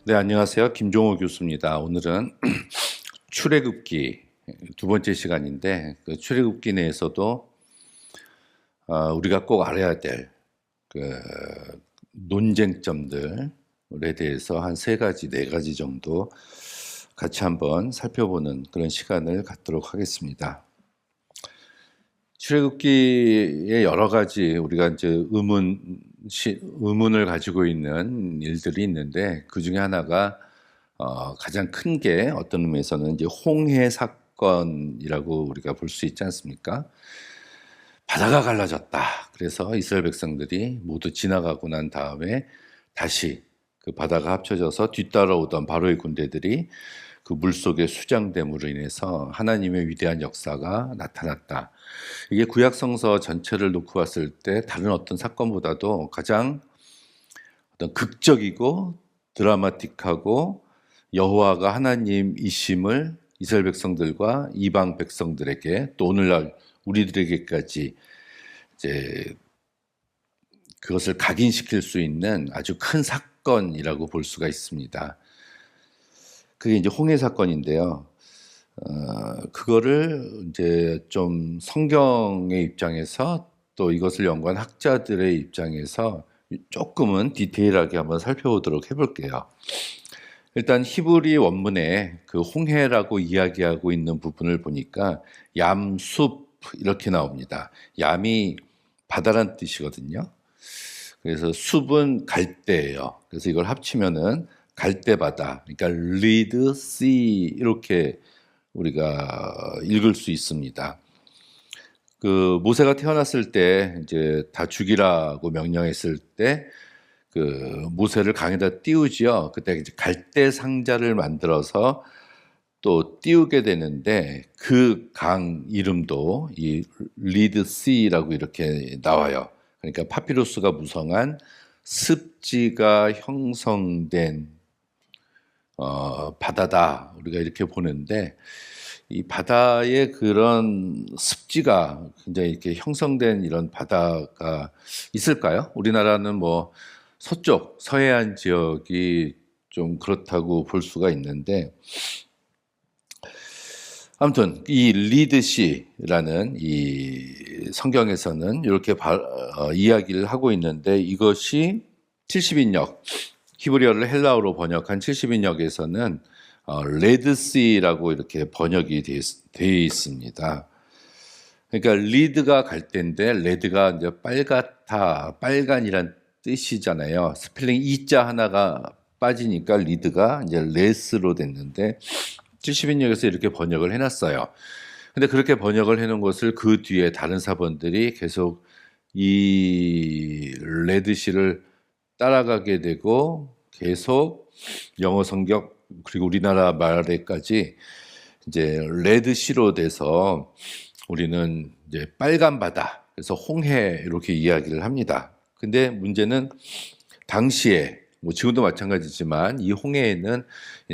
네, 안녕하세요. 김종호 교수입니다. 오늘은 출애굽기 두 번째 시간인데, 그 출애굽기 내에서도 우리가 꼭 알아야 될 그 논쟁점들에 대해서 한 세 가지, 네 가지 정도 같이 한번 살펴보는 그런 시간을 갖도록 하겠습니다. 출애굽기에 여러 가지 우리가 이제 의문을 가지고 있는 일들이 있는데, 그 중에 하나가 가장 큰 게 어떤 의미에서는 이제 홍해 사건이라고 우리가 볼 수 있지 않습니까? 바다가 갈라졌다. 그래서 이스라엘 백성들이 모두 지나가고 난 다음에 다시 그 바다가 합쳐져서 뒤따라오던 바로의 군대들이 그 물속의 수장됨으로 인해서 하나님의 위대한 역사가 나타났다. 이게 구약성서 전체를 놓고 봤을 때 다른 어떤 사건보다도 가장 어떤 극적이고 드라마틱하고 여호와가 하나님이심을 이스라엘 백성들과 이방 백성들에게 또 오늘날 우리들에게까지 이제 그것을 각인시킬 수 있는 아주 큰 사건이라고 볼 수가 있습니다. 그게 이제 홍해 사건인데요. 그거를 이제 좀 성경의 입장에서 또 이것을 연구한 학자들의 입장에서 조금은 디테일하게 한번 살펴보도록 해볼게요. 일단 히브리 원문에 그 홍해라고 이야기하고 있는 부분을 보니까 얌숲 이렇게 나옵니다. 얌이 바다란 뜻이거든요. 그래서 숲은 갈대예요. 그래서 이걸 합치면은 갈대바다, 그러니까 리드 씨 이렇게 우리가 읽을 수 있습니다. 그 모세가 태어났을 때 이제 다 죽이라고 명령했을 때 그 모세를 강에다 띄우지요. 그때 이제 갈대 상자를 만들어서 또 띄우게 되는데 그 강 이름도 이 리드시라고 이렇게 나와요. 그러니까 파피루스가 무성한 습지가 형성된 바다다 우리가 이렇게 보는데, 이 바다의 그런 습지가 굉장히 이렇게 형성된 이런 바다가 있을까요? 우리나라는 뭐 서쪽 서해안 지역이 좀 그렇다고 볼 수가 있는데, 아무튼 이 리드시라는 이 성경에서는 이렇게 이야기를 하고 있는데, 이것이 70인역 히브리어를 헬라어로 번역한 70인역에서는 레드시라고 이렇게 번역이 되어 있습니다. 그러니까 리드가 갈대인데 레드가 이제 빨갛다, 빨간이란 뜻이잖아요. 스펠링 이자 하나가 빠지니까 리드가 이제 레스로 됐는데 70인역에서 이렇게 번역을 해놨어요. 근데 그렇게 번역을 해놓은 것을 그 뒤에 다른 사본들이 계속 이 레드시를 따라가게 되고 계속 영어 성경 그리고 우리나라 말에까지 이제 레드시로 돼서 우리는 이제 빨간 바다, 그래서 홍해 이렇게 이야기를 합니다. 근데 문제는 당시에 뭐 지금도 마찬가지지만 이 홍해에는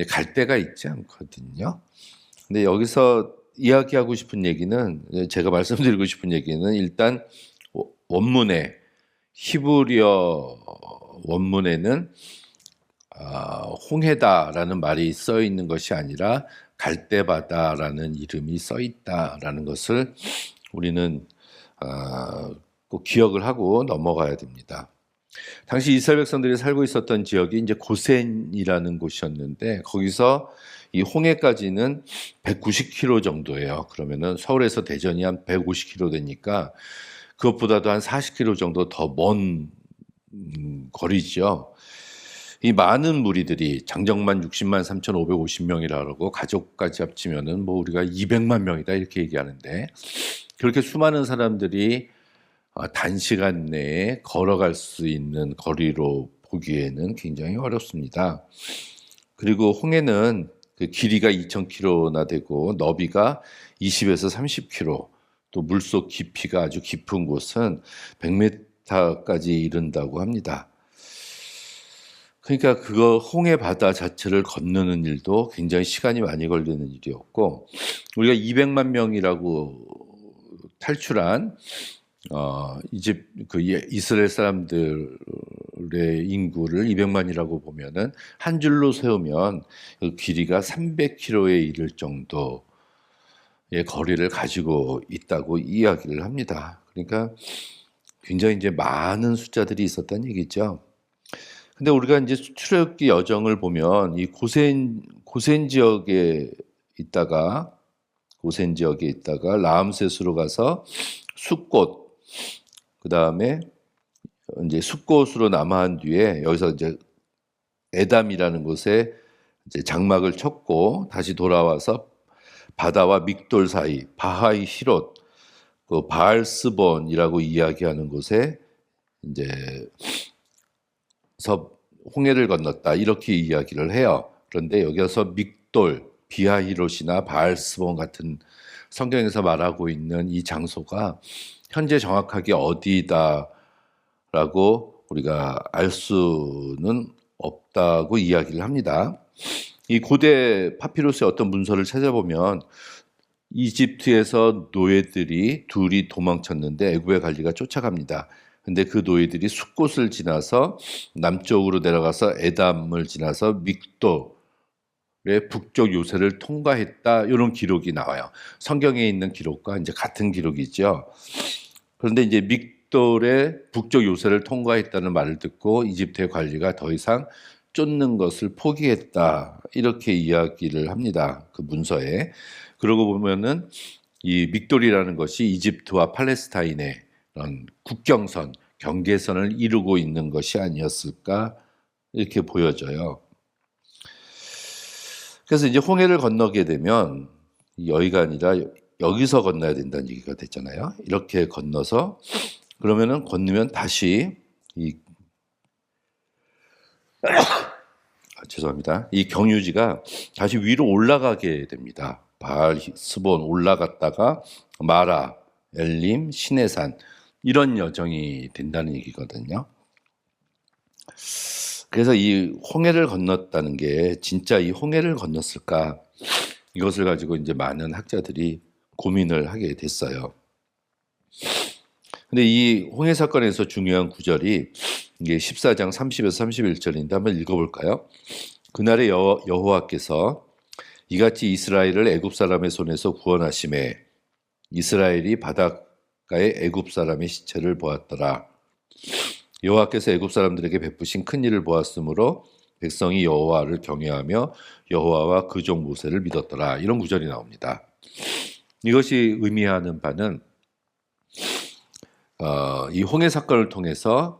갈대가 있지 않거든요. 근데 여기서 이야기하고 싶은 얘기는, 제가 말씀드리고 싶은 얘기는 일단 원문에 히브리어 원문에는 홍해다라는 말이 써 있는 것이 아니라 갈대바다라는 이름이 써 있다라는 것을 우리는 꼭 기억을 하고 넘어가야 됩니다. 당시 이스라엘 백성들이 살고 있었던 지역이 이제 고센이라는 곳이었는데, 거기서 이 홍해까지는 190km 정도예요. 그러면은 서울에서 대전이 한 150km 되니까 그것보다도 한 40km 정도 더 먼 거리죠. 이 많은 무리들이 장정만 60만 3,550명이라고 가족까지 합치면은 뭐 우리가 200만 명이다 이렇게 얘기하는데, 그렇게 수많은 사람들이 단시간 내에 걸어갈 수 있는 거리로 보기에는 굉장히 어렵습니다. 그리고 홍해는 그 길이가 2,000km나 되고 너비가 20에서 30km, 또 물속 깊이가 아주 깊은 곳은 100m까지 이른다고 합니다. 그러니까 그거 홍해 바다 자체를 건너는 일도 굉장히 시간이 많이 걸리는 일이었고, 우리가 200만 명이라고 탈출한 이집 그 이스라엘 사람들을 이스라엘의 인구를 200만이라고 보면은 한 줄로 세우면 그 길이가 300km에 이를 정도의 거리를 가지고 있다고 이야기를 합니다. 그러니까 굉장히 이제 많은 숫자들이 있었다는 얘기죠. 근데 우리가 이제 출애굽기 여정을 보면 이 고센 지역에 있다가 라암셋으로 가서 숫곳, 그 다음에 이제 숫곳으로 남아한 뒤에 여기서 이제 에담이라는 곳에 이제 장막을 쳤고 다시 돌아와서 바다와 믹돌 사이 바하이 히롯, 그 바알스본이라고 이야기하는 곳에 이제 서 홍해를 건넜다 이렇게 이야기를 해요. 그런데 여기서 믹돌, 비하히롯이나 바알스본 같은 성경에서 말하고 있는 이 장소가 현재 정확하게 어디다라고 우리가 알 수는 없다고 이야기를 합니다. 이 고대 파피루스의 어떤 문서를 찾아보면 이집트에서 노예들이 둘이 도망쳤는데 애굽의 관리가 쫓아갑니다. 근데 그 노예들이 숫곳을 지나서 남쪽으로 내려가서 에담을 지나서 믹돌의 북쪽 요새를 통과했다 이런 기록이 나와요. 성경에 있는 기록과 이제 같은 기록이죠. 그런데 이제 믹돌의 북쪽 요새를 통과했다는 말을 듣고 이집트의 관리가 더 이상 쫓는 것을 포기했다 이렇게 이야기를 합니다. 그 문서에. 그러고 보면은 이 믹돌이라는 것이 이집트와 팔레스타인의 그런 국경선, 경계선을 이루고 있는 것이 아니었을까 이렇게 보여져요. 그래서 이제 홍해를 건너게 되면 여기가 아니라 여기서 건너야 된다는 얘기가 됐잖아요. 이렇게 건너서 그러면은 건너면 다시 죄송합니다. 이 경유지가 다시 위로 올라가게 됩니다. 바알스본 올라갔다가 마라, 엘림, 시내산 이런 여정이 된다는 얘기거든요. 그래서 이 홍해를 건넜다는 게 진짜 이 홍해를 건넜을까? 이것을 가지고 이제 많은 학자들이 고민을 하게 됐어요. 근데 이 홍해 사건에서 중요한 구절이 이게 14장 30에서 31절인데 한번 읽어볼까요? 그날에 여호와께서 이같이 이스라엘을 애굽 사람의 손에서 구원하심에 이스라엘이 바닷가에 애굽 사람의 시체를 보았더라. 여호와께서 애굽 사람들에게 베푸신 큰 일을 보았으므로 백성이 여호와를 경외하며 여호와와 그 종 모세를 믿었더라. 이런 구절이 나옵니다. 이것이 의미하는 바는 이 홍해 사건을 통해서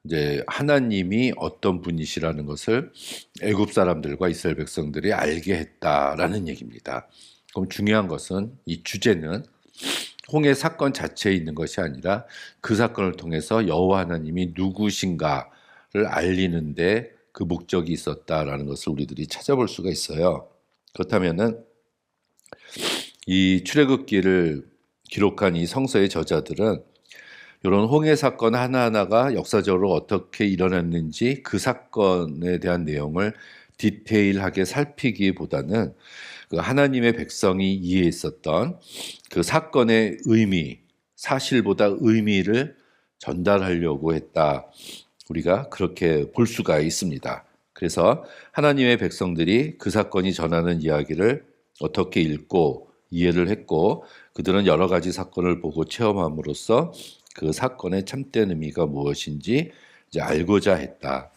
이제 하나님이 어떤 분이시라는 것을 애굽 사람들과 이스라엘 백성들이 알게 했다라는 얘기입니다. 그럼 중요한 것은 이 주제는 홍해 사건 자체에 있는 것이 아니라 그 사건을 통해서 여호와 하나님이 누구신가를 알리는데 그 목적이 있었다라는 것을 우리들이 찾아볼 수가 있어요. 그렇다면은 이 출애굽기를 기록한 이 성서의 저자들은 이런 홍해 사건 하나하나가 역사적으로 어떻게 일어났는지 그 사건에 대한 내용을 디테일하게 살피기보다는 그 하나님의 백성이 이해했었던 그 사건의 의미, 사실보다 의미를 전달하려고 했다. 우리가 그렇게 볼 수가 있습니다. 그래서 하나님의 백성들이 그 사건이 전하는 이야기를 어떻게 읽고 이해를 했고 그들은 여러 가지 사건을 보고 체험함으로써 그 사건의 참된 의미가 무엇인지 이제 알고자 했다.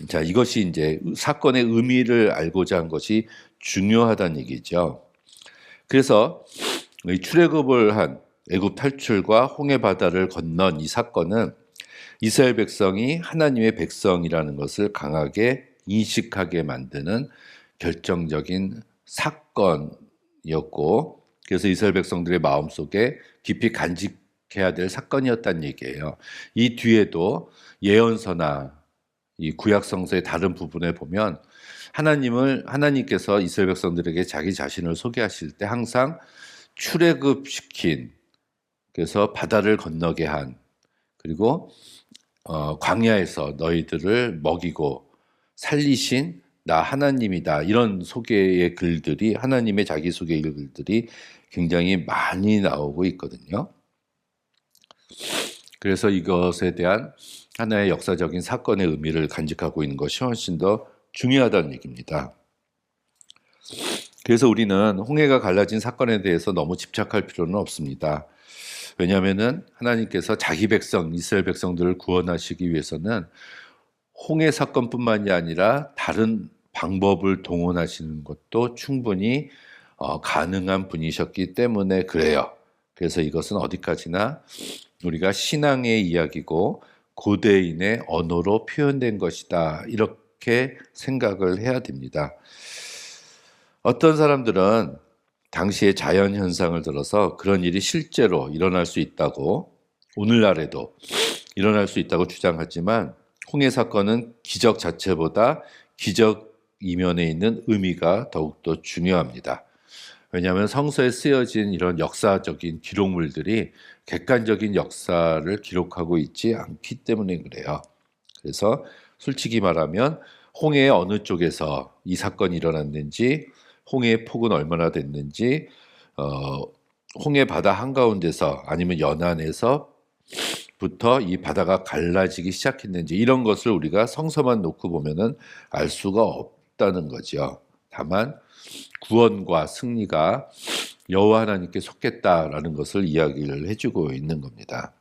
자, 이것이 이제 사건의 의미를 알고자 한 것이 중요하다는 얘기죠. 그래서 출애굽을 한 애굽 탈출과 홍해 바다를 건넌 이 사건은 이스라엘 백성이 하나님의 백성이라는 것을 강하게 인식하게 만드는 결정적인 사건이었고 그래서 이스라엘 백성들의 마음속에 깊이 간직해야 될 사건이었다는 얘기예요. 이 뒤에도 예언서나 이 구약 성서의 다른 부분에 보면 하나님께서 이스라엘 백성들에게 자기 자신을 소개하실 때 항상 출애굽시킨 그래서 바다를 건너게 한 그리고 광야에서 너희들을 먹이고 살리신 나 하나님이다 이런 소개의 글들이 하나님의 자기소개의 글들이 굉장히 많이 나오고 있거든요. 그래서 이것에 대한 하나의 역사적인 사건의 의미를 간직하고 있는 것이 훨씬 더 중요하다는 얘기입니다. 그래서 우리는 홍해가 갈라진 사건에 대해서 너무 집착할 필요는 없습니다. 왜냐하면 하나님께서 자기 백성, 이스라엘 백성들을 구원하시기 위해서는 홍해 사건뿐만이 아니라 다른 방법을 동원하시는 것도 충분히 가능한 분이셨기 때문에 그래요. 그래서 이것은 어디까지나 우리가 신앙의 이야기고 고대인의 언어로 표현된 것이다, 이렇게 생각을 해야 됩니다. 어떤 사람들은 당시의 자연 현상을 들어서 그런 일이 실제로 일어날 수 있다고, 오늘날에도 일어날 수 있다고 주장하지만 홍해 사건은 기적 자체보다 기적 이면에 있는 의미가 더욱더 중요합니다. 왜냐하면 성서에 쓰여진 이런 역사적인 기록물들이 객관적인 역사를 기록하고 있지 않기 때문에 그래요. 그래서 솔직히 말하면 홍해의 어느 쪽에서 이 사건이 일어났는지, 홍해의 폭은 얼마나 됐는지, 홍해 바다 한가운데서 아니면 연안에서 부터 이 바다가 갈라지기 시작했는지, 이런 것을 우리가 성서만 놓고 보면은 알 수가 없다는 거죠. 다만 구원과 승리가 여호와 하나님께 속했다라는 것을 이야기를 해주고 있는 겁니다.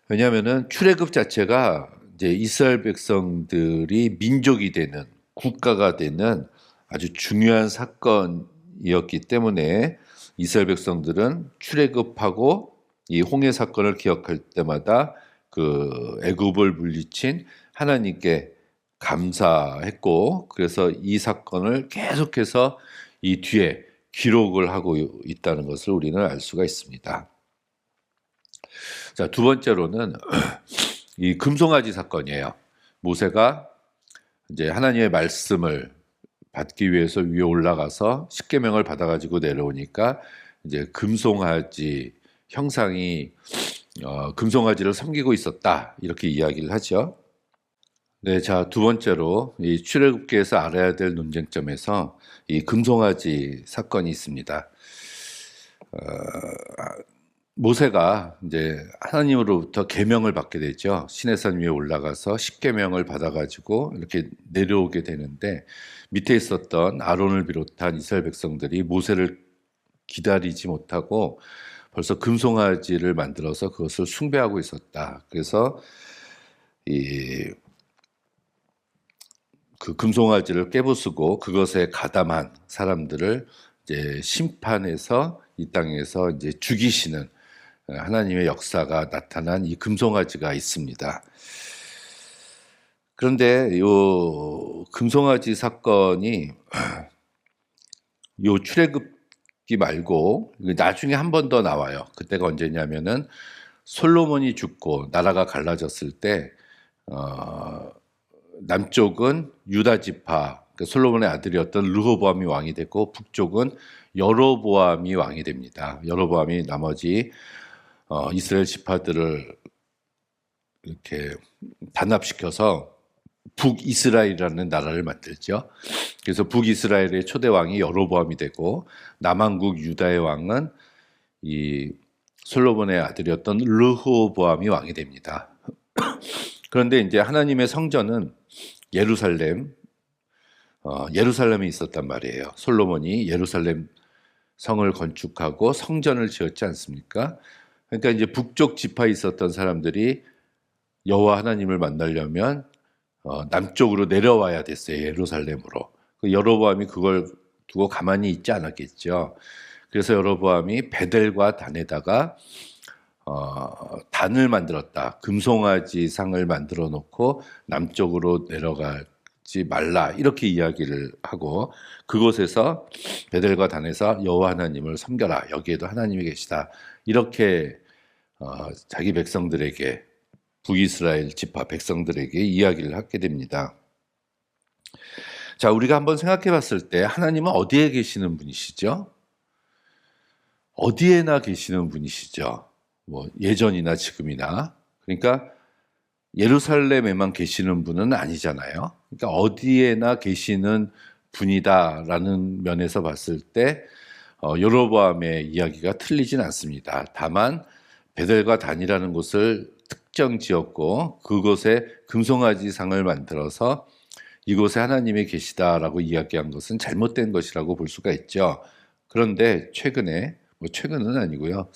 왜냐하면은 출애굽 자체가 이제 이스라엘 백성들이 민족이 되는, 국가가 되는 아주 중요한 사건이었기 때문에 이스라엘 백성들은 출애굽하고 이 홍해 사건을 기억할 때마다 그 애굽을 물리친 하나님께 감사했고, 그래서 이 사건을 계속해서 이 뒤에 기록을 하고 있다는 것을 우리는 알 수가 있습니다. 자, 두 번째로는 이 금송아지 사건이에요. 모세가 이제 하나님의 말씀을 받기 위해서 위에 올라가서 십계명을 받아가지고 내려오니까 이제 금송아지 형상이 금송아지를 섬기고 있었다, 이렇게 이야기를 하죠. 네, 자, 두 번째로 이 출애굽기에서 알아야 될 논쟁점에서 이 금송아지 사건이 있습니다. 모세가 이제 하나님으로부터 계명을 받게 되죠. 시내산 위에 올라가서 십계명을 받아가지고 이렇게 내려오게 되는데, 밑에 있었던 아론을 비롯한 이스라엘 백성들이 모세를 기다리지 못하고 벌써 금송아지를 만들어서 그것을 숭배하고 있었다. 그래서 그 금송아지를 깨부수고 그것에 가담한 사람들을 이제 심판해서 이 땅에서 이제 죽이시는 하나님의 역사가 나타난 이 금송아지가 있습니다. 그런데 이 금송아지 사건이 요 출애굽기 말고 나중에 한 번 더 나와요. 그때가 언제냐면은 솔로몬이 죽고 나라가 갈라졌을 때 남쪽은 유다 지파, 솔로몬의 아들이었던 르호보암이 왕이 됐고, 북쪽은 여로보암이 왕이 됩니다. 여로보암이 나머지 이스라엘 지파들을 이렇게 단합시켜서 북이스라엘이라는 나라를 만들죠. 그래서 북이스라엘의 초대 왕이 여로보암이 되고, 남한국 유다의 왕은 이 솔로몬의 아들이었던 르호보암이 왕이 됩니다. 그런데 이제 하나님의 성전은 예루살렘에 있었단 말이에요. 솔로몬이 예루살렘 성을 건축하고 성전을 지었지 않습니까? 그러니까 이제 북쪽 지파에 있었던 사람들이 여호와 하나님을 만나려면 남쪽으로 내려와야 됐어요. 예루살렘으로. 여로보암이 그걸 두고 가만히 있지 않았겠죠. 그래서 여로보암이 베델과 단에다가 단을 만들었다. 금송아지 상을 만들어 놓고 남쪽으로 내려가지 말라, 이렇게 이야기를 하고, 그곳에서 베델과 단에서 여호와 하나님을 섬겨라, 여기에도 하나님이 계시다, 이렇게 자기 백성들에게, 북이스라엘 지파 백성들에게 이야기를 하게 됩니다. 자, 우리가 한번 생각해 봤을 때 하나님은 어디에 계시는 분이시죠? 어디에나 계시는 분이시죠. 뭐 예전이나 지금이나. 그러니까 예루살렘에만 계시는 분은 아니잖아요. 그러니까 어디에나 계시는 분이다라는 면에서 봤을 때 여로보암의 이야기가 틀리진 않습니다. 다만 베델과 단이라는 곳을 특정 지었고 그곳에 금송아지상을 만들어서 이곳에 하나님이 계시다라고 이야기한 것은 잘못된 것이라고 볼 수가 있죠. 그런데 최근에, 최근은 아니고요.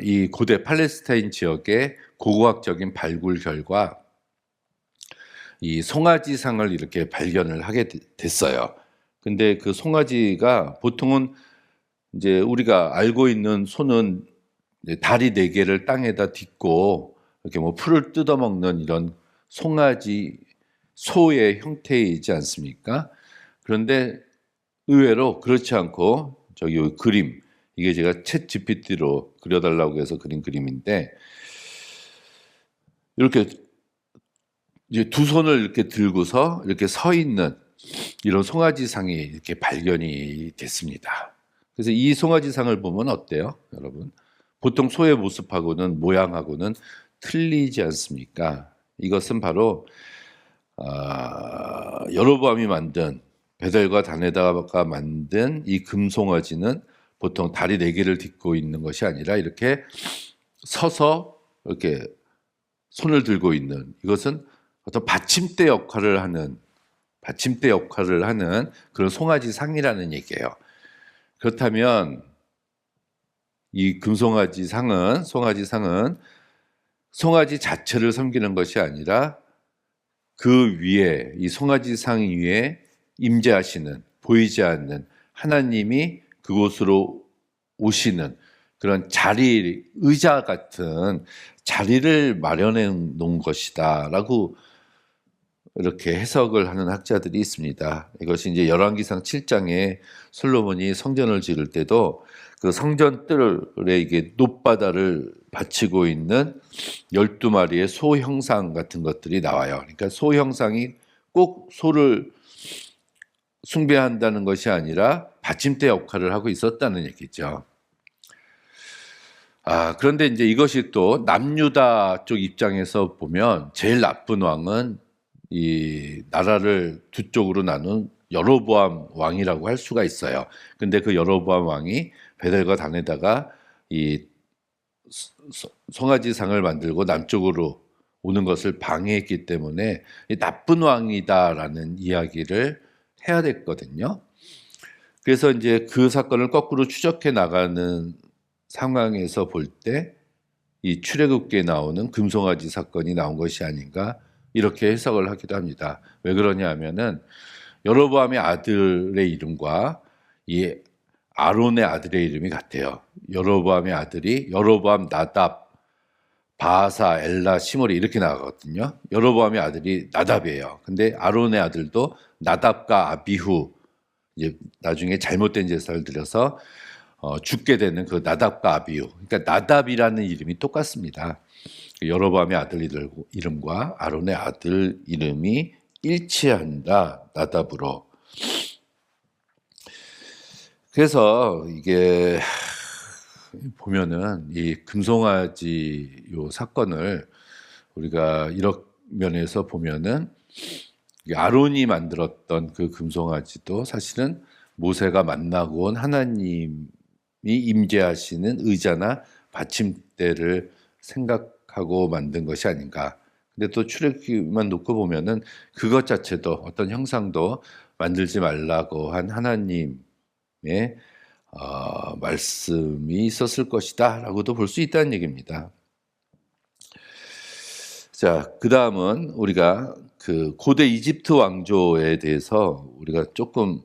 이 고대 팔레스타인 지역의 고고학적인 발굴 결과 이 송아지상을 이렇게 발견을 하게 됐어요. 근데 그 송아지가 보통은 이제 우리가 알고 있는 소는 다리 네 개를 땅에다 딛고 이렇게 풀을 뜯어먹는 이런 송아지 소의 형태이지 않습니까? 그런데 의외로 그렇지 않고 저기 그림, 이게 제가 챗 GPT로 그려달라고 해서 그린 그림인데 이렇게 이제 두 손을 이렇게 들고서 이렇게 서 있는 이런 송아지상이 이렇게 발견이 됐습니다. 그래서 이 송아지상을 보면 어때요, 여러분? 보통 소의 모습하고는 모양하고는 틀리지 않습니까? 이것은 바로 여로보암이 만든 베델과 단에다가 만든 이 금송아지는 보통 다리 네 개를 딛고 있는 것이 아니라 이렇게 서서 이렇게 손을 들고 있는, 이것은 어떤 받침대 역할을 하는 그런 송아지 상이라는 얘기예요. 그렇다면 이 금송아지 상은, 송아지 자체를 섬기는 것이 아니라 그 위에, 이 송아지 상 위에 임재하시는, 보이지 않는 하나님이 그곳으로 오시는 그런 자리, 의자 같은 자리를 마련해 놓은 것이다라고 이렇게 해석을 하는 학자들이 있습니다. 이것이 이제 열왕기상 7장에 솔로몬이 성전을 지을 때도 그 성전 뜰에 이게 놋바다를 받치고 있는 12마리의 소 형상 같은 것들이 나와요. 그러니까 소 형상이 꼭 소를 숭배한다는 것이 아니라 받침대 역할을 하고 있었다는 얘기죠. 그런데 이제 이것이 또 남유다 쪽 입장에서 보면 제일 나쁜 왕은 이 나라를 두 쪽으로 나눈 여로보암 왕이라고 할 수가 있어요. 근데 그 여로보암 왕이 베델과 단에다가 이 송아지상을 만들고 남쪽으로 오는 것을 방해했기 때문에 나쁜 왕이다라는 이야기를 해야 됐거든요. 그래서 이제 그 사건을 거꾸로 추적해 나가는 상황에서 볼 때 이 출애굽기에 나오는 금송아지 사건이 나온 것이 아닌가 이렇게 해석을 하기도 합니다. 왜 그러냐 하면은 여로보암의 아들의 이름과 이 아론의 아들의 이름이 같아요. 여로보암의 아들이 여로보암, 나답, 바하사, 엘라, 시므리 이렇게 나가거든요. 여로보암의 아들이 나답이에요. 근데 아론의 아들도 나답과 아비후, 이제 나중에 잘못된 제사를 드려서 죽게 되는 그 나답과 아비후. 그러니까 나답이라는 이름이 똑같습니다. 여로보암의 아들 이름과 아론의 아들 이름이 일치한다, 나답으로. 그래서 이게 보면은 이 금송아지 요 사건을 우리가 이런 면에서 보면은 아론이 만들었던 그 금송아지도 사실은 모세가 만나고 온 하나님이 임재하시는 의자나 받침대를 생각하고 만든 것이 아닌가. 근데 또 출애굽기만 놓고 보면은 그것 자체도 어떤 형상도 만들지 말라고 한 하나님의 말씀이 있었을 것이다라고도 볼 수 있다는 얘기입니다. 자, 그 다음은 우리가 그 고대 이집트 왕조에 대해서 우리가 조금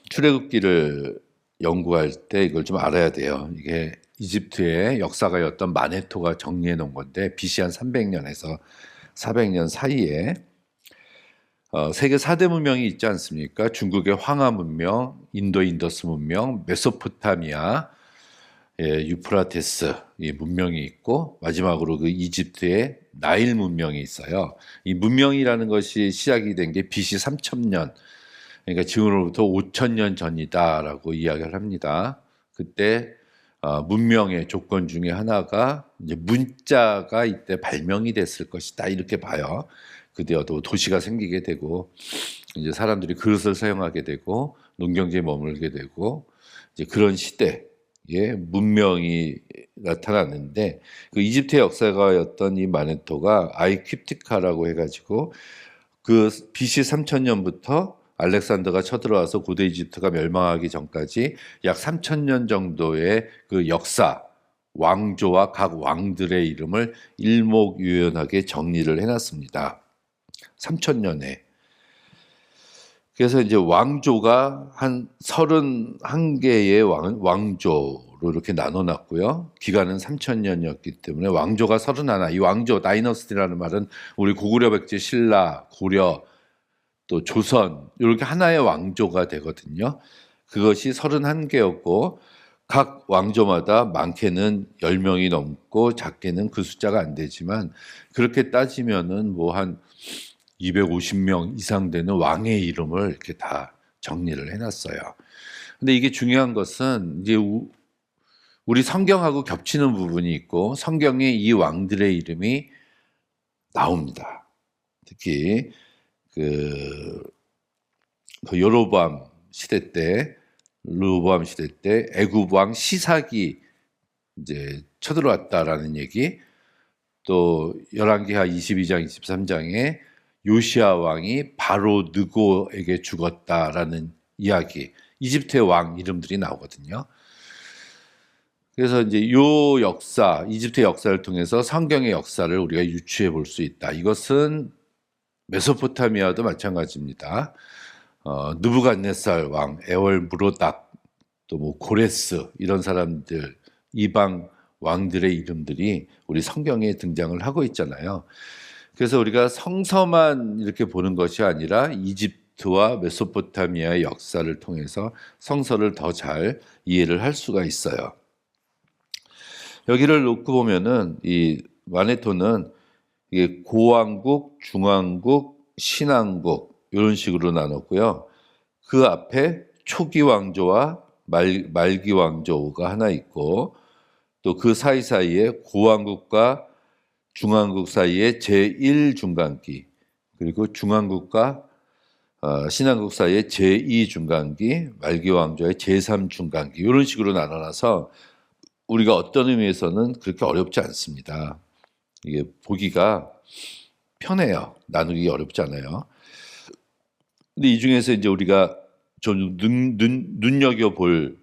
출애굽기를 연구할 때 이걸 좀 알아야 돼요. 이게 이집트의 역사가였던 마네토가 정리해 놓은 건데 BC 한 300년에서 400년 사이에 세계 4대 문명이 있지 않습니까? 중국의 황하 문명, 인도의 인더스 문명, 메소포타미아, 유프라테스 이 문명이 있고 마지막으로 그 이집트의 나일 문명이 있어요. 이 문명이라는 것이 시작이 된 게 BC 3000년, 그러니까 지금으로부터 5000년 전이다라고 이야기를 합니다. 그때 문명의 조건 중에 하나가 이제 문자가 이때 발명이 됐을 것이다 이렇게 봐요. 그때도 도시가 생기게 되고 이제 사람들이 그릇을 사용하게 되고 농경지에 머물게 되고 이제 그런 시대, 문명이 나타났는데 그 이집트의 역사가였던 이 마네토가 아이퀴프티카라고 해가지고 그 BC 3000년부터 알렉산더가 쳐들어와서 고대 이집트가 멸망하기 전까지 약 3000년 정도의 그 역사, 왕조와 각 왕들의 이름을 일목요연하게 정리를 해놨습니다. 3000년에. 그래서 이제 왕조가 한 31개의 왕조로 이렇게 나눠놨고요. 기간은 3000년이었기 때문에 왕조가 31. 이 왕조, 다이너스티라는 말은 우리 고구려, 백제, 신라, 고려, 또 조선 이렇게 하나의 왕조가 되거든요. 그것이 31개였고 각 왕조마다 많게는 10명이 넘고 작게는 그 숫자가 안 되지만 그렇게 따지면은 뭐 한 250명 이상 되는 왕의 이름을 이렇게 다 정리를 해놨어요. 근데 이게 중요한 것은 이제 우리 성경하고 겹치는 부분이 있고 성경에 이 왕들의 이름이 나옵니다. 특히 그 여로보암 시대 때 애굽 왕 시삭이 이제 쳐들어왔다라는 얘기, 또 열왕기하 22장 23장에 요시야 왕이 바로 느고에게 죽었다라는 이야기, 이집트의 왕 이름들이 나오거든요. 그래서 이제 요 역사, 이집트의 역사를 통해서 성경의 역사를 우리가 유추해 볼 수 있다. 이것은 메소포타미아도 마찬가지입니다. 느부갓네살 왕, 에월 무로닥, 또 뭐 고레스 이런 사람들, 이방 왕들의 이름들이 우리 성경에 등장을 하고 있잖아요. 그래서 우리가 성서만 이렇게 보는 것이 아니라 이집트와 메소포타미아의 역사를 통해서 성서를 더 잘 이해를 할 수가 있어요. 여기를 놓고 보면은 이 마네토는 이게 고왕국, 중왕국, 신왕국 이런 식으로 나눴고요. 그 앞에 초기 왕조와 말기 왕조가 하나 있고 또 그 사이사이에 고왕국과 중왕국 사이에 제1중간기, 그리고 중왕국과 신왕국 사이에 제2중간기, 말기 왕조의 제3중간기 이런 식으로 나눠놔서 우리가 어떤 의미에서는 그렇게 어렵지 않습니다. 이게 보기가 편해요. 나누기 어렵지 않아요. 근데 이 중에서 이제 우리가 좀 눈여겨볼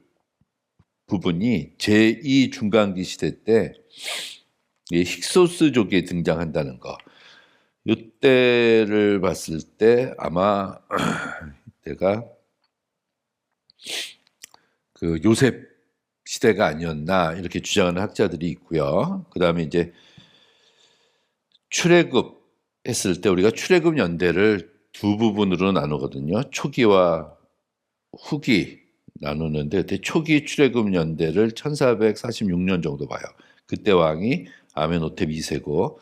부분이 제2중간기 시대 때 힉소스족이 등장한다는 거. 이때를 봤을 때 아마 이때가 그 요셉 시대가 아니었나 이렇게 주장하는 학자들이 있고요. 그 다음에 이제 출애굽 했을 때 우리가 출애굽 연대를 두 부분으로 나누거든요. 초기와 후기 나누는데 그때 초기 출애굽 연대를 1446년 정도 봐요. 그때 왕이 아멘호텝 2세고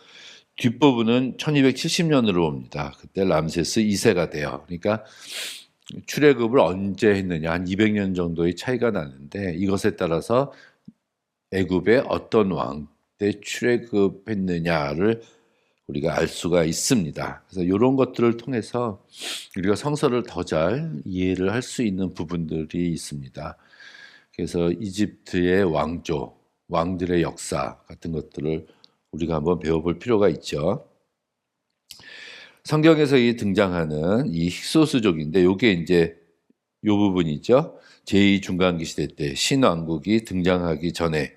뒷부분은 1270년으로 봅니다. 그때 람세스 2세가 돼요. 그러니까 출애굽을 언제 했느냐 한 200년 정도의 차이가 나는데 이것에 따라서 애굽의 어떤 왕 때 출애굽했느냐를 우리가 알 수가 있습니다. 그래서 이런 것들을 통해서 우리가 성서를 더 잘 이해를 할 수 있는 부분들이 있습니다. 그래서 이집트의 왕조, 왕들의 역사 같은 것들을 우리가 한번 배워볼 필요가 있죠. 성경에서 등장하는 이 힉소스족인데 이게 이제 이 부분이죠. 제2중간기 시대 때 신왕국이 등장하기 전에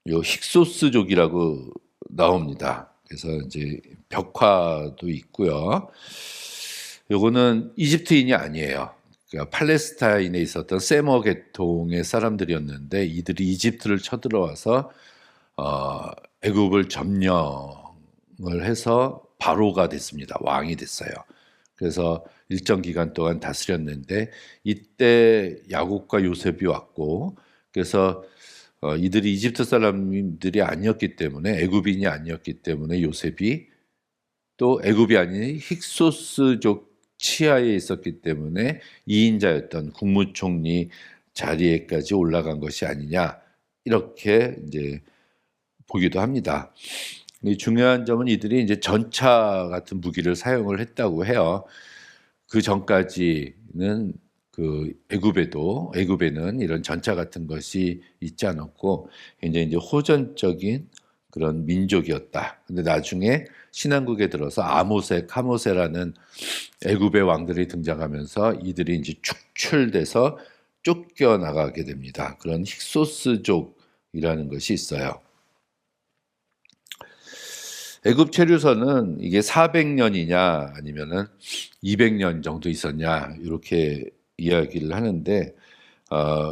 요 힉소스족이라고 나옵니다. 그래서 이제 벽화도 있고요. 요거는 이집트인이 아니에요. 그러니까 팔레스타인에 있었던 세머 계통의 사람들이었는데 이들이 이집트를 쳐들어와서 애굽을 점령을 해서 바로가 됐습니다. 왕이 됐어요. 그래서 일정 기간 동안 다스렸는데 이때 야곱과 요셉이 왔고 그래서 이들이 이집트 사람들이 아니었기 때문에 애굽인이 아니었기 때문에 요셉이 또 애굽이 아닌 힉소스족 치하에 있었기 때문에 2인자였던 국무총리 자리에까지 올라간 것이 아니냐 이렇게 이제 보기도 합니다. 중요한 점은 이들이 이제 전차 같은 무기를 사용을 했다고 해요. 그 전까지는 그 애굽에는 이런 전차 같은 것이 있지 않았고 굉장히 이제 호전적인 그런 민족이었다. 근데 나중에 신앙국에 들어서 아모세, 카모세라는 애굽의 왕들이 등장하면서 이들이 이제 축출돼서 쫓겨나가게 됩니다. 그런 힉소스족이라는 것이 있어요. 애굽 체류선은 이게 400년이냐 아니면은 200년 정도 있었냐 이렇게 이야기를 하는데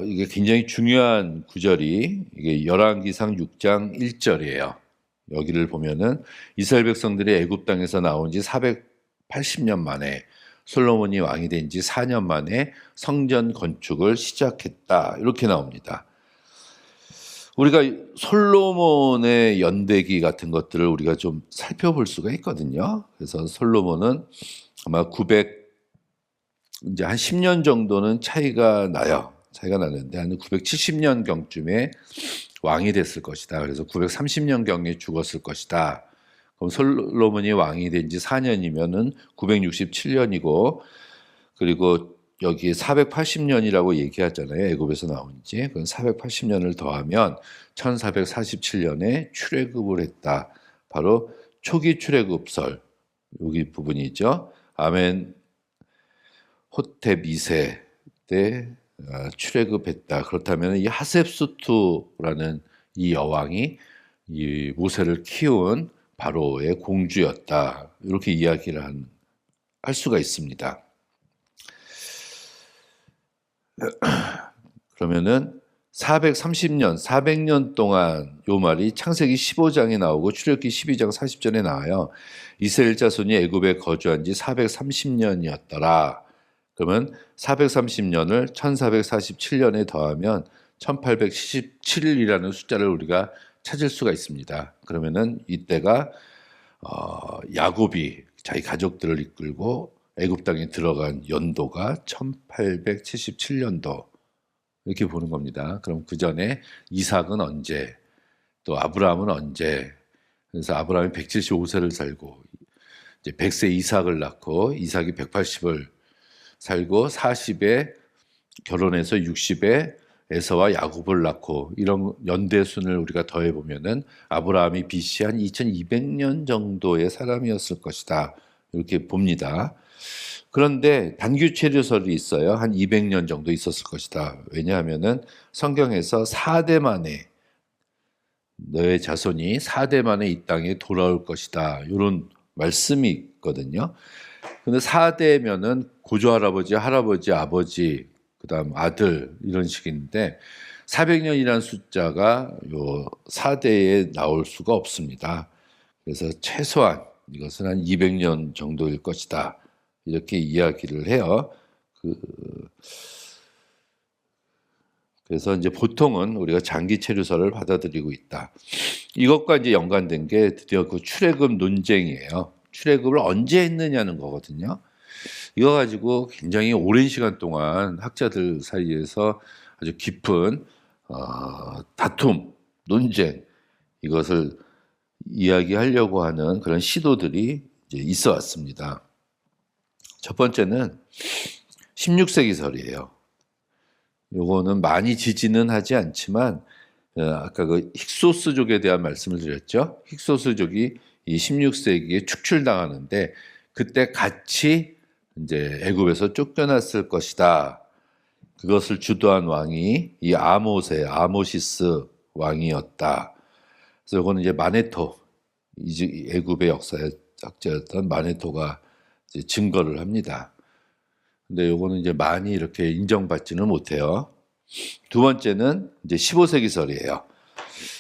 이게 굉장히 중요한 구절이 이게 열왕기상 6장 1절이에요. 여기를 보면은 이스라엘 백성들이 애굽 땅에서 나온 지 480년 만에 솔로몬이 왕이 된 지 4년 만에 성전 건축을 시작했다. 이렇게 나옵니다. 우리가 솔로몬의 연대기 같은 것들을 우리가 좀 살펴볼 수가 있거든요. 그래서 솔로몬은 아마 900 이제 한 10년 정도는 차이가 나요. 차이가 나는데 한 970년 경쯤에 왕이 됐을 것이다. 그래서 930년 경에 죽었을 것이다. 그럼 솔로몬이 왕이 된 지 4년이면은 967년이고 그리고 여기 480년이라고 얘기하잖아요. 애굽에서 나온 지. 그건 480년을 더하면 1447년에 출애굽을 했다. 바로 초기 출애굽설 여기 부분이죠. 아멘 호텝 2세 때 출애굽했다. 그렇다면 이 하셉수투라는 이 여왕이 이 모세를 키운 바로의 공주였다. 이렇게 이야기를 할 수가 있습니다. 그러면은 430년, 400년 동안 요 말이 창세기 15장에 나오고 출애굽기 12장 40절에 나와요. 이스라엘 자손이 애굽에 거주한 지 430년이었더라. 그러면 430년을 1447년에 더하면 1877이라는 숫자를 우리가 찾을 수가 있습니다. 그러면은 이때가 야곱이 자기 가족들을 이끌고 애굽 땅에 들어간 연도가 1877년도 이렇게 보는 겁니다. 그럼 그 전에 이삭은 언제, 또 아브라함은 언제? 그래서 아브라함이 175세를 살고 이제 100세 이삭을 낳고 이삭이 180을 살고 40에 결혼해서 60에 에서와 야곱을 낳고 이런 연대순을 우리가 더해 보면은 아브라함이 BC 한 2200년 정도의 사람이었을 것이다. 이렇게 봅니다. 그런데 단규 체류설이 있어요. 한 200년 정도 있었을 것이다. 왜냐하면은 성경에서 4대 만에 너의 자손이 4대 만에 이 땅에 돌아올 것이다. 이런 말씀이 있거든요. 근데 4대면은 고조 할아버지, 할아버지, 아버지, 그다음 아들 이런 식인데 400년이라는 숫자가 요 4대에 나올 수가 없습니다. 그래서 최소한 이것은 한 200년 정도일 것이다. 이렇게 이야기를 해요. 그래서 이제 보통은 우리가 장기 체류설을 받아들이고 있다. 이것과 이제 연관된 게 드디어 그 출애굽 논쟁이에요. 출애굽을 언제 했느냐는 거거든요. 이거 가지고 굉장히 오랜 시간 동안 학자들 사이에서 아주 깊은 다툼, 논쟁 이것을 이야기하려고 하는 그런 시도들이 이제 있어 왔습니다. 첫 번째는 16세기설이에요. 요거는 많이 지지는 하지 않지만 아까 그 힉소스족에 대한 말씀을 드렸죠. 힉소스족이 이 16세기에 축출당하는데 그때 같이 이제 애굽에서 쫓겨났을 것이다. 그것을 주도한 왕이 이 아모시스 왕이었다. 그래서 이거는 이제 마네토, 애굽의 역사의 학자였던 마네토가 이제 증거를 합니다. 근데 요거는 이제 많이 이렇게 인정받지는 못해요. 두 번째는 이제 15세기설이에요.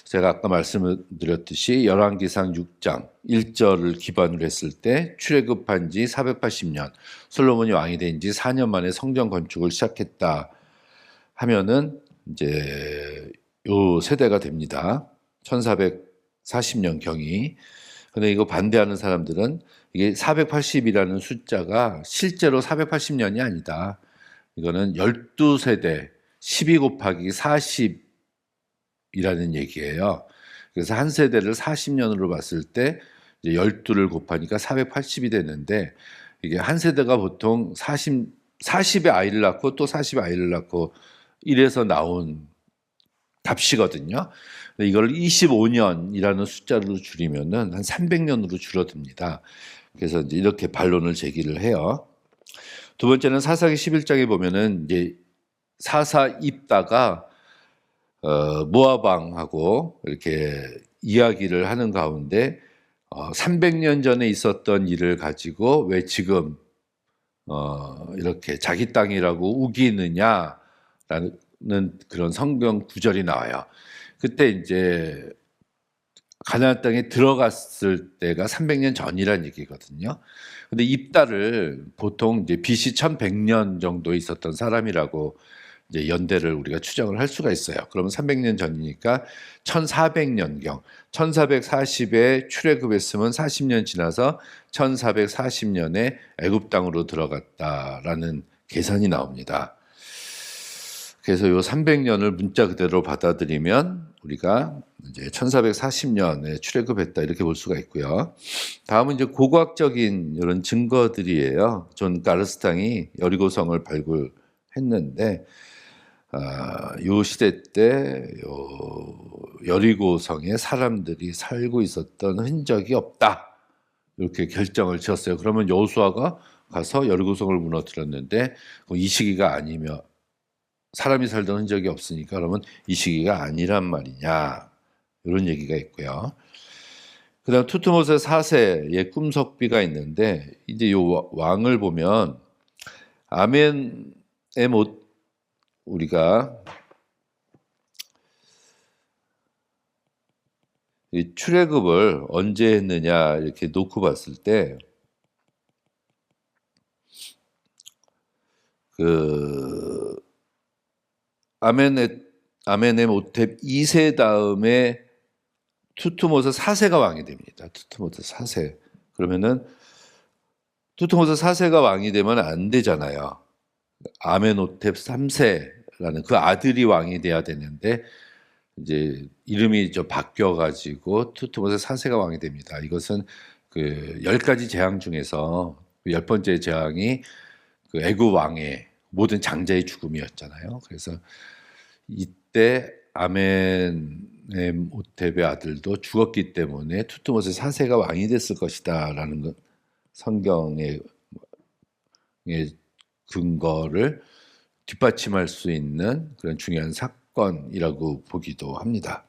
제가 아까 말씀을 드렸듯이 열왕기상 6장 1절을 기반으로 했을 때 출애굽한 지 480년, 솔로몬이 왕이 된 지 4년 만에 성전 건축을 시작했다 하면은 이제 요 세대가 됩니다. 1440년 경이. 근데 이거 반대하는 사람들은 이게 480이라는 숫자가 실제로 480년이 아니다. 이거는 12세대 12 곱하기 40이라는 얘기예요. 그래서 한 세대를 40년으로 봤을 때 이제 12를 곱하니까 480이 되는데 이게 한 세대가 보통 40에 아이를 낳고 또 40에 아이를 낳고 이래서 나온 값이거든요. 이걸 25년이라는 숫자로 줄이면은 한 300년으로 줄어듭니다. 그래서 이제 이렇게 반론을 제기를 해요. 두 번째는 사사기 11장에 보면은 이제 사사 입다가 모압 왕하고 이렇게 이야기를 하는 가운데 300년 전에 있었던 일을 가지고 왜 지금 이렇게 자기 땅이라고 우기느냐라는 그런 성경 구절이 나와요. 그때 이제 가나안 땅에 들어갔을 때가 300년 전이란 얘기거든요. 근데 입다를 보통 이제 BC 1100년 정도 있었던 사람이라고 이제 연대를 우리가 추정을 할 수가 있어요. 그러면 300년 전이니까 1400년경, 1440에 출애굽했으면 40년 지나서 1440년에 애굽 땅으로 들어갔다라는 계산이 나옵니다. 그래서 요 300년을 문자 그대로 받아들이면 우리가 이제 1440년에 출애굽했다 이렇게 볼 수가 있고요. 다음은 이제 고고학적인 이런 증거들이에요. 존 가르스탕이 여리고성을 발굴했는데 요 시대 때 여리고성에 사람들이 살고 있었던 흔적이 없다. 이렇게 결정을 지었어요. 그러면 여호수아가 가서 여리고성을 무너뜨렸는데 이 시기가 아니면 사람이 살던 흔적이 없으니까 그러면 이 시기가 아니란 말이냐 이런 얘기가 있고요. 그다음 투트모세 4세의 꿈석비가 있는데 이제 요 왕을 보면 아멘의 못 우리가 이 출애굽을 언제 했느냐 이렇게 놓고 봤을 때 그 아멘에모텝 2세 다음에 투트모세 4세가 왕이 됩니다. 투트모세 4세. 그러면은 투트모세 4세가 왕이 되면 안 되잖아요. 아멘호텝 3세라는 그 아들이 왕이 돼야 되는데 이제 이름이 좀 바뀌어 가지고 투트모세 4세가 왕이 됩니다. 이것은 그 10가지 재앙 중에서 10번째 재앙이 그 애굽 왕의 모든 장자의 죽음이었잖아요. 그래서 이때 아멘호텝의 아들도 죽었기 때문에 투트모세 4세가 왕이 됐을 것이다라는 것, 성경의 근거를 뒷받침할 수 있는 그런 중요한 사건이라고 보기도 합니다.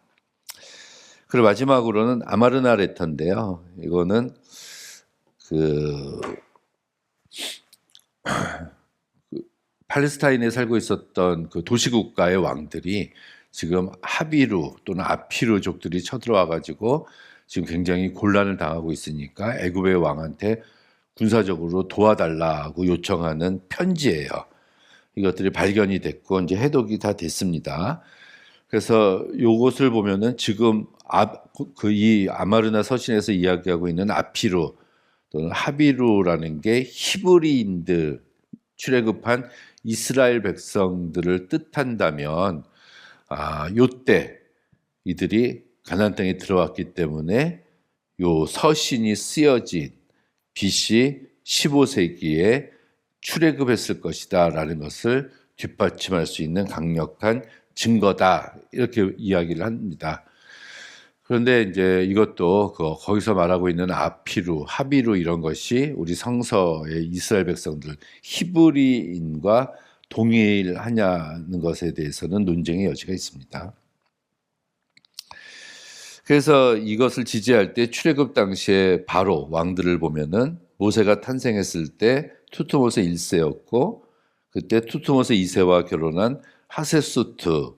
그리고 마지막으로는 아마르나레터인데요. 이거는 그 팔레스타인에 살고 있었던 그 도시국가의 왕들이 지금 하비루 또는 아피루족들이 쳐들어와 가지고 지금 굉장히 곤란을 당하고 있으니까 애굽의 왕한테 군사적으로 도와달라고 요청하는 편지예요. 이것들이 발견이 됐고 이제 해독이 다 됐습니다. 그래서 요것을 보면은 지금 이 아마르나 서신에서 이야기하고 있는 아피루 또는 하비루라는 게 히브리인들 출애굽한 이스라엘 백성들을 뜻한다면 요때 이들이 가나안 땅에 들어왔기 때문에 요 서신이 쓰여진 BC 15세기에 출애굽했을 것이다라는 것을 뒷받침할 수 있는 강력한 증거다 이렇게 이야기를 합니다. 그런데 이제 이것도 거기서 말하고 있는 아피루, 하비루 이런 것이 우리 성서의 이스라엘 백성들 히브리인과 동일하냐는 것에 대해서는 논쟁의 여지가 있습니다. 그래서 이것을 지지할 때 출애굽 당시에 바로 왕들을 보면은 모세가 탄생했을 때 투트모세 1세였고 그때 투트모세 2세와 결혼한 하세수트에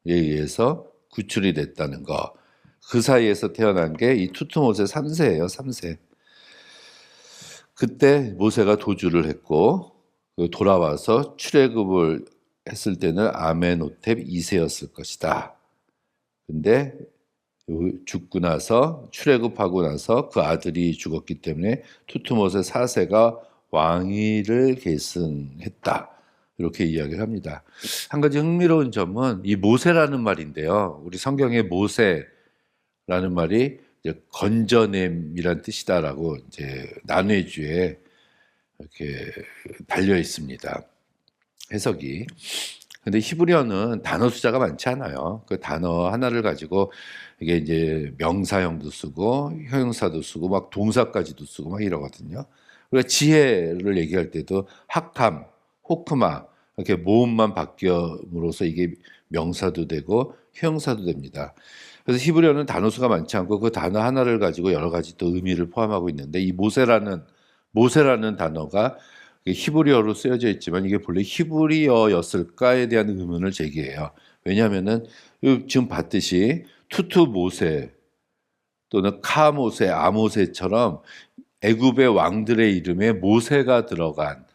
의해서 구출이 됐다는 거. 그 사이에서 태어난 게 이 투트모세 3세예요. 3세. 그때 모세가 도주를 했고 돌아와서 출애굽을 했을 때는 아멘호텝 2세였을 것이다. 근데 죽고 나서 출애굽하고 나서 그 아들이 죽었기 때문에 투트모세 4세가 왕위를 계승했다. 이렇게 이야기를 합니다. 한 가지 흥미로운 점은 이 모세라는 말인데요. 우리 성경의 모세라는 말이 이제 건져냄이란 뜻이다라고 이제 난회주에 이렇게 달려 있습니다. 해석이. 근데 히브리어는 단어 숫자가 많지 않아요. 그 단어 하나를 가지고 이게 이제 명사형도 쓰고 형용사도 쓰고 막 동사까지도 쓰고 막 이러거든요. 우리가 지혜를 얘기할 때도 학함, 호크마 이렇게 모음만 바뀌어으로써 이게 명사도 되고 형용사도 됩니다. 그래서 히브리어는 단어 수가 많지 않고 그 단어 하나를 가지고 여러 가지 또 의미를 포함하고 있는데 이 모세라는 단어가 히브리어로 쓰여져 있지만 이게 본래 히브리어였을까에 대한 의문을 제기해요. 왜냐하면은 지금 봤듯이 투투 모세 또는 카 모세, 아모세처럼 애굽의 왕들의 이름에 모세가 들어간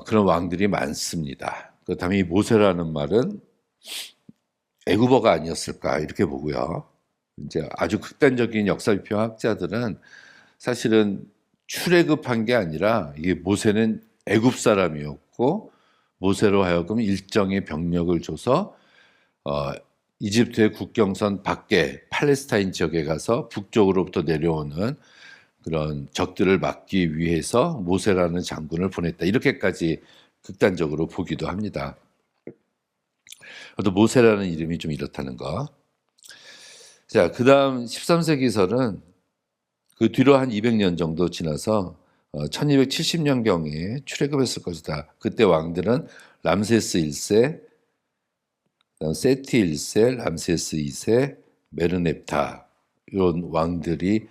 그런 왕들이 많습니다. 그렇다면 이 모세라는 말은 애굽어가 아니었을까 이렇게 보고요. 이제 아주 극단적인 역사비평 학자들은 사실은 출애굽한 게 아니라 이게 모세는 애굽 사람이었고 모세로 하여금 일정의 병력을 줘서 이집트의 국경선 밖에 팔레스타인 지역에 가서 북쪽으로부터 내려오는 그런 적들을 막기 위해서 모세라는 장군을 보냈다. 이렇게까지 극단적으로 보기도 합니다. 또 모세라는 이름이 좀 이렇다는 거. 자, 그 다음 13세기설은 그 뒤로 한 200년 정도 지나서 1270년경에 출애굽했을 것이다. 그때 왕들은 람세스 1세, 세티 1세, 람세스 2세, 메르넵타 이런 왕들이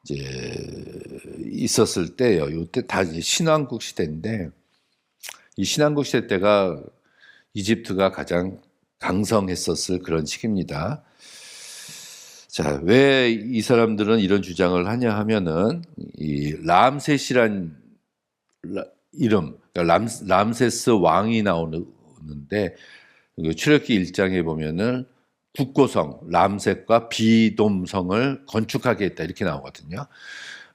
이제 있었을 때요. 이때 다 이제 신왕국 시대인데 이 신왕국 시대 때가 이집트가 가장 강성했었을 그런 시기입니다. 자, 왜 이 사람들은 이런 주장을 하냐 하면은 이 람셋이란 이름, 그러니까 람세스 왕이 나오는데 출애굽기 1장에 보면은 국고성 람셋과 비돔성을 건축하게 했다 이렇게 나오거든요.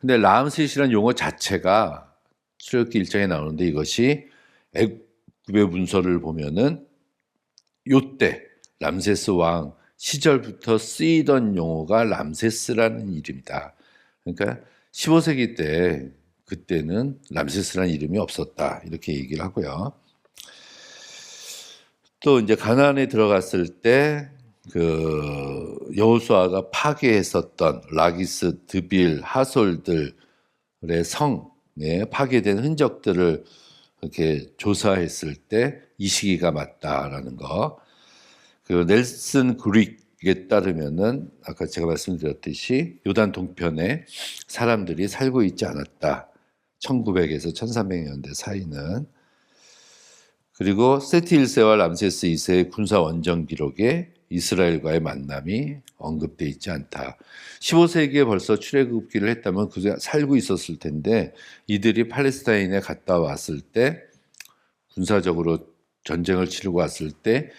근데 람셋이란 용어 자체가 출애굽기 1장에 나오는데 이것이 애굽의 문서를 보면은 요때 람세스 왕 시절부터 쓰이던 용어가 람세스라는 이름이다. 그러니까 15세기 때 그때는 람세스라는 이름이 없었다 이렇게 얘기를 하고요. 또 이제 가나안에 들어갔을 때 그 여호수아가 파괴했었던 라기스, 드빌, 하솔들의 성에 파괴된 흔적들을 이렇게 조사했을 때 이 시기가 맞다라는 거. 그 넬슨 그릭에 따르면은 아까 제가 말씀드렸듯이 요단 동편에 사람들이 살고 있지 않았다. 1900에서 1300년대 사이는. 그리고 세티 1세와 람세스 2세의 군사 원정 기록에 이스라엘과의 만남이 언급돼 있지 않다. 15세기에 벌써 출애굽기를 했다면 그새 살고 있었을 텐데 이들이 팔레스타인에 갔다 왔을 때 군사적으로 전쟁을 치르고 왔을 때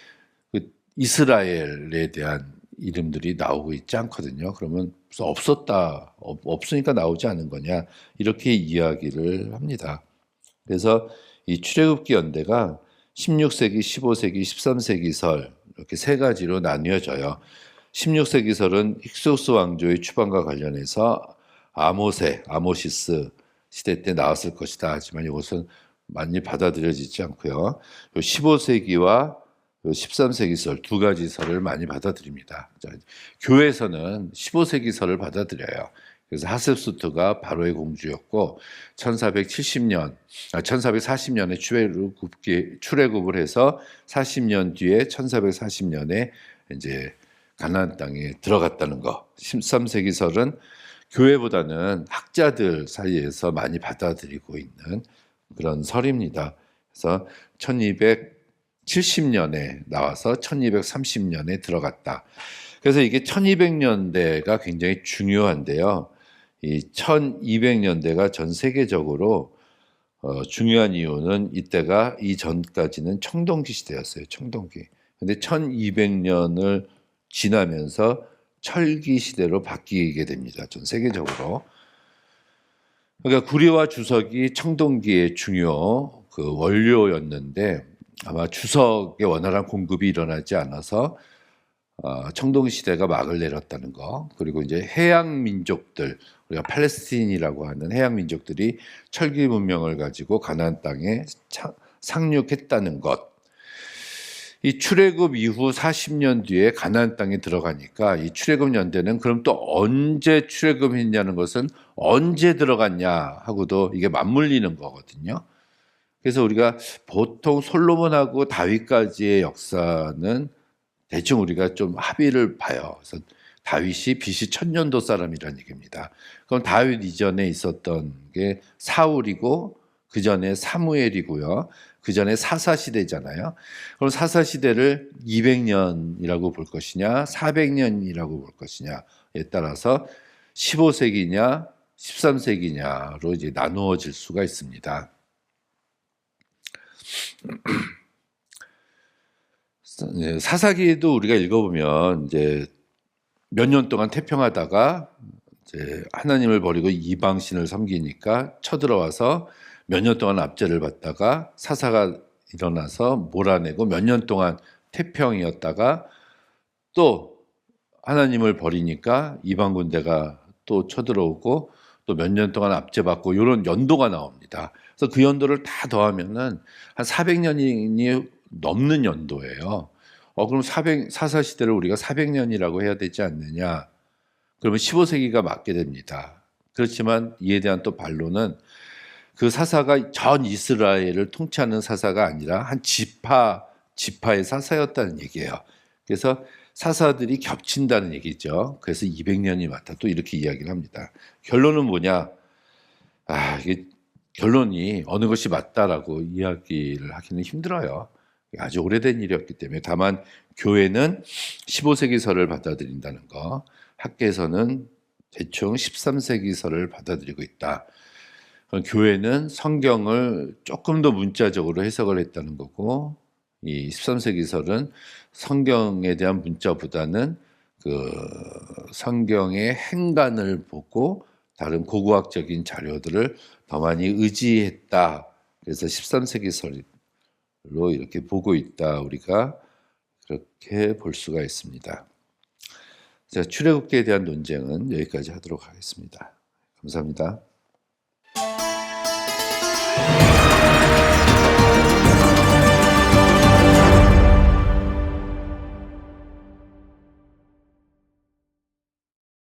그 이스라엘에 대한 이름들이 나오고 있지 않거든요. 그러면 없었다, 없으니까 나오지 않은 거냐 이렇게 이야기를 합니다. 그래서 이 출애굽기 연대가 16세기, 15세기, 13세기설 이렇게 세 가지로 나뉘어져요. 16세기설은 힉소스 왕조의 추방과 관련해서 아모시스 시대 때 나왔을 것이다. 하지만 이것은 많이 받아들여지지 않고요. 15세기와 13세기설 두 가지 설을 많이 받아들입니다. 교회에서는 15세기설을 받아들여요. 그래서 하셉수트가 바로의 공주였고 1440년에 출애굽을 해서 40년 뒤에 1440년에 이제 가나안 땅에 들어갔다는 거. 13세기설은 교회보다는 학자들 사이에서 많이 받아들이고 있는 그런 설입니다. 그래서 1270년에 나와서 1230년에 들어갔다. 그래서 이게 1200년대가 굉장히 중요한데요. 이 1200년대가 전 세계적으로 중요한 이유는 이때가 이전까지는 청동기 시대였어요. 청동기. 근데 1200년을 지나면서 철기 시대로 바뀌게 됩니다. 전 세계적으로. 그러니까 구리와 주석이 청동기의 중요 그 원료였는데 아마 주석의 원활한 공급이 일어나지 않아서 청동기 시대가 막을 내렸다는 거. 그리고 이제 해양 민족들, 우리가 팔레스틴이라고 하는 해양 민족들이 철기 문명을 가지고 가나안 땅에 상륙했다는 것. 이 출애굽 이후 40년 뒤에 가나안 땅에 들어가니까 이 출애굽 연대는 그럼 또 언제 출애굽했냐는 것은 언제 들어갔냐 하고도 이게 맞물리는 거거든요. 그래서 우리가 보통 솔로몬하고 다윗까지의 역사는 대충 우리가 좀 합의를 봐요. 그래서 다윗이 BC 1000년도 사람이라는 얘기입니다. 그럼 다윗 이전에 있었던 게 사울이고 그 전에 사무엘이고요. 그 전에 사사시대잖아요. 그럼 사사시대를 200년이라고 볼 것이냐 400년이라고 볼 것이냐에 따라서 15세기냐 13세기냐로 이제 나누어질 수가 있습니다. 사사기도 우리가 읽어보면 이제 몇 년 동안 태평하다가 이제 하나님을 버리고 이방신을 섬기니까 쳐들어와서 몇 년 동안 압제를 받다가 사사가 일어나서 몰아내고 몇 년 동안 태평이었다가 또 하나님을 버리니까 이방 군대가 또 쳐들어오고 또 몇 년 동안 압제받고 이런 연도가 나옵니다. 그래서 그 연도를 다 더하면은 한 400년이 넘는 연도예요. 그럼 사사 시대를 우리가 400년이라고 해야 되지 않느냐? 그러면 15세기가 맞게 됩니다. 그렇지만 이에 대한 또 반론은 그 사사가 전 이스라엘을 통치하는 사사가 아니라 한 지파의 사사였다는 얘기예요. 그래서 사사들이 겹친다는 얘기죠. 그래서 200년이 맞다. 또 이렇게 이야기를 합니다. 결론은 뭐냐? 이게 결론이 어느 것이 맞다라고 이야기를 하기는 힘들어요. 아주 오래된 일이었기 때문에. 다만 교회는 15세기서를 받아들인다는 거, 학계에서는 대충 13세기서를 받아들이고 있다. 교회는 성경을 조금 더 문자적으로 해석을 했다는 거고, 이 13세기설은 성경에 대한 문자보다는 그 성경의 행간을 보고 다른 고고학적인 자료들을 더 많이 의지했다. 그래서 13세기설로 이렇게 보고 있다. 우리가 그렇게 볼 수가 있습니다. 자, 출애굽기에 대한 논쟁은 여기까지 하도록 하겠습니다. 감사합니다.